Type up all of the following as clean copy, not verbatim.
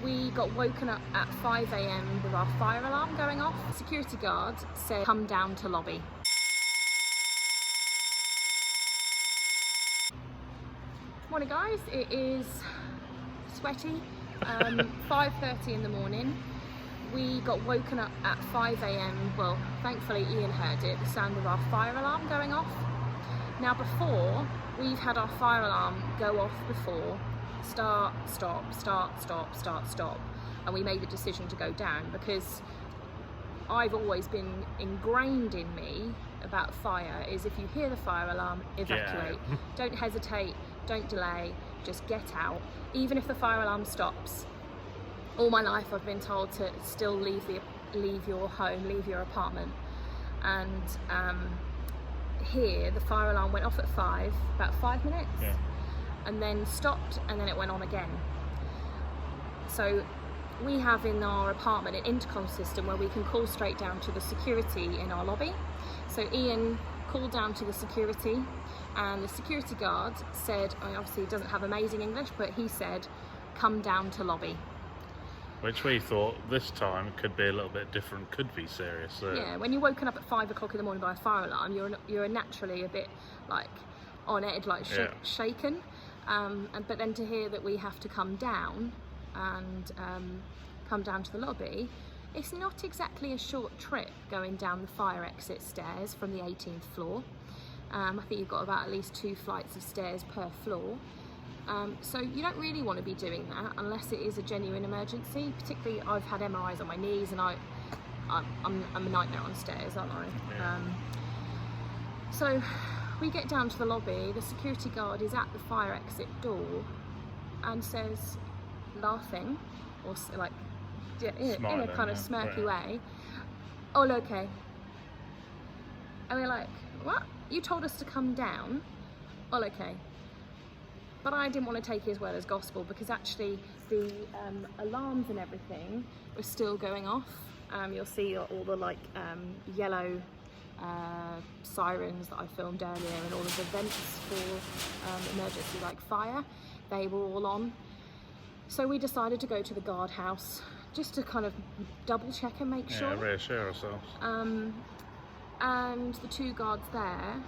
We got woken up at 5 a.m. with our fire alarm going off. The security guard said, come down to lobby. Morning guys, it is sweaty, 5:30 in the morning. We got woken up at 5 a.m. Well, thankfully Ian heard it, the sound of our fire alarm going off. Now before, we've had our fire alarm go off before, start, stop, start, stop, start, stop. And we made the decision to go down because I've always been ingrained in me about fire is if you hear the fire alarm, evacuate. Yeah. Don't hesitate, don't delay, just get out. Even if the fire alarm stops. All my life I've been told to still leave your home, leave your apartment. And here the fire alarm went off at 5, about 5 minutes, yeah, and then stopped, and then it went on again. So we have in our apartment an intercom system where we can call straight down to the security in our lobby. So Ian called down to the security, and the security guard said, I mean, obviously he doesn't have amazing English, but he said, come down to lobby. Which we thought this time could be a little bit different, could be serious. So. Yeah, when you're woken up at 5 o'clock in the morning by a fire alarm, you're naturally a bit like on edge, like shaken. But then to hear that we have to come down and come down to the lobby, it's not exactly a short trip going down the fire exit stairs from the 18th floor. I think you've got about at least 2 flights of stairs per floor. So you don't really want to be doing that unless it is a genuine emergency. Particularly, I've had MRIs on my knees, and I'm a nightmare on stairs, aren't I? Yeah. So we get down to the lobby. The security guard is at the fire exit door and says, laughing, or like in a kind of smirky way, "All okay." And we're like, "What? You told us to come down? All okay." But I didn't want to take his word as gospel because actually the alarms and everything were still going off. You'll see all the like yellow sirens that I filmed earlier, and all of the vents for emergency like fire, they were all on. So we decided to go to the guardhouse just to kind of double check and make sure. Yeah, reassure ourselves. And the 2 guards there,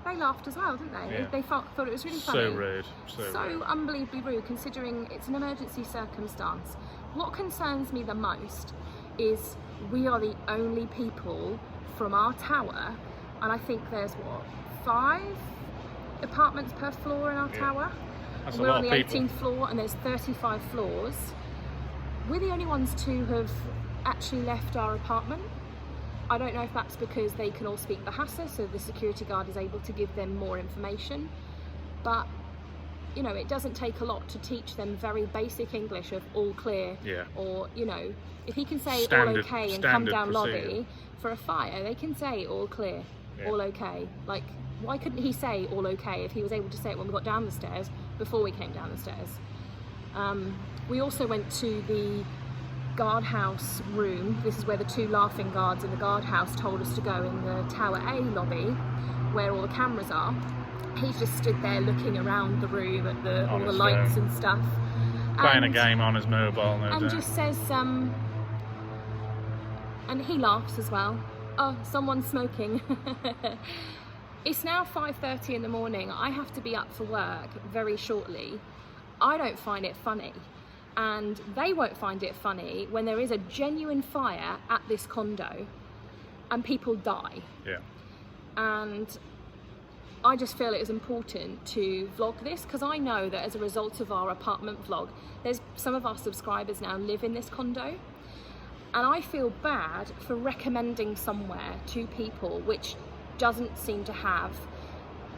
they laughed as well, didn't they? Yeah. They thought it was really funny. So rude. So unbelievably rude, considering it's an emergency circumstance. What concerns me the most is we are the only people from our tower, and I think there's, 5 apartments per floor in our tower? We're on the 18th floor, and there's 35 floors. We're the only ones to have actually left our apartment. I don't know if that's because they can all speak Bahasa, so the security guard is able to give them more information. But, you know, it doesn't take a lot to teach them very basic English of all clear. Yeah. Or, you know, if he can say all okay and come down lobby for a fire, they can say all clear, all okay. Like, why couldn't he say all okay if he was able to say it when we got down the stairs, before we came down the stairs? We also went to the guardhouse room. This is where the 2 laughing guards in the guardhouse told us to go, in the Tower A lobby where all the cameras are. He's just stood there looking around the room at all the lights and stuff, playing a game on his mobile, and just says and he laughs as well, "Oh, someone's smoking." It's now 5:30 in the morning. I have to be up for work very shortly. I don't find it funny. And they won't find it funny when there is a genuine fire at this condo and people die. Yeah. And I just feel it is important to vlog this because I know that as a result of our apartment vlog, there's some of our subscribers now live in this condo. And I feel bad for recommending somewhere to people which doesn't seem to have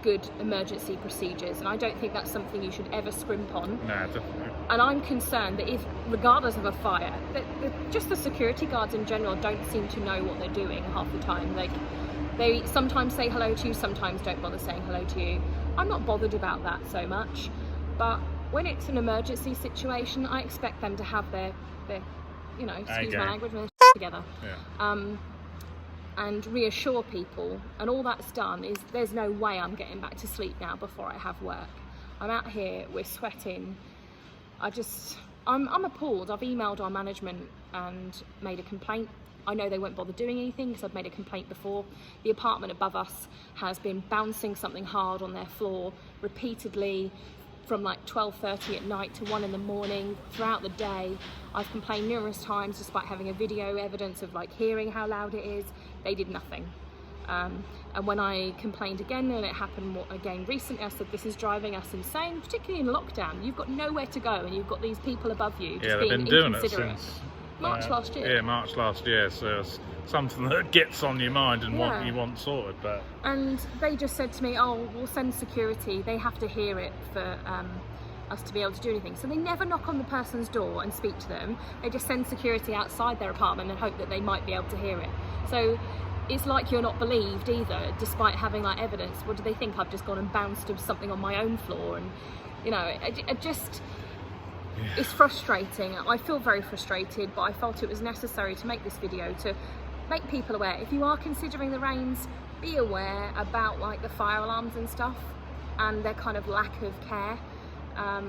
good emergency procedures, and I don't think that's something you should ever scrimp on. No, definitely. And I'm concerned that if, regardless of a fire, just the security guards in general don't seem to know what they're doing half the time. Like, they sometimes say hello to you, sometimes don't bother saying hello to you. I'm not bothered about that so much, but when it's an emergency situation, I expect them to have their you know, excuse my language, their together. Yeah. And reassure people, and all that's done is there's no way I'm getting back to sleep now before I have work. I'm out here, we're sweating. I'm appalled. I've emailed our management and made a complaint. I know they won't bother doing anything because I've made a complaint before. The apartment above us has been bouncing something hard on their floor repeatedly from like 12:30 at night to 1 in the morning throughout the day. I've complained numerous times despite having a video evidence of like hearing how loud it is. They did nothing. And when I complained again, and it happened again recently, I said this is driving us insane, particularly in lockdown. You've got nowhere to go and you've got these people above you just being inconsiderate. March last year. Yeah, March last year. So it's something that gets on your mind and what you want sorted. But and they just said to me, "Oh, we'll send security. They have to hear it for us to be able to do anything." So they never knock on the person's door and speak to them. They just send security outside their apartment and hope that they might be able to hear it. So it's like you're not believed either, despite having like evidence. What do they think? I've just gone and bounced something on my own floor, and you know, I just. It's frustrating. I feel very frustrated, but I felt it was necessary to make this video to make people aware. If you are considering the rains, be aware about like the fire alarms and stuff and their kind of lack of care. I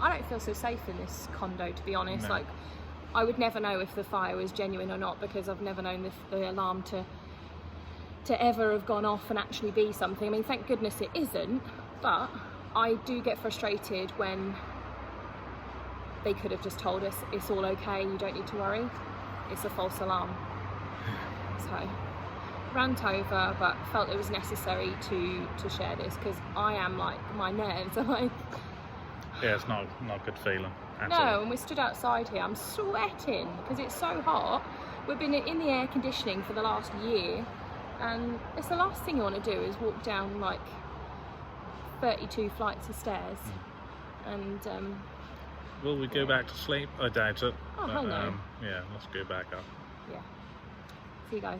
don't feel so safe in this condo, to be honest. No. Like, I would never know if the fire was genuine or not because I've never known the alarm to ever have gone off and actually be something. I mean, thank goodness it isn't, but I do get frustrated when they could have just told us it's all okay, you don't need to worry, it's a false alarm. So, rant over, but felt it was necessary to share this because I am like, my nerves are like... Yeah, it's not a good feeling. No, and we stood outside here, I'm sweating because it's so hot. We've been in the air conditioning for the last year and it's the last thing you want to do is walk down like 32 flights of stairs. And will we go back to sleep? I doubt it. Oh, hell no. Yeah, let's go back up. Yeah. See you guys.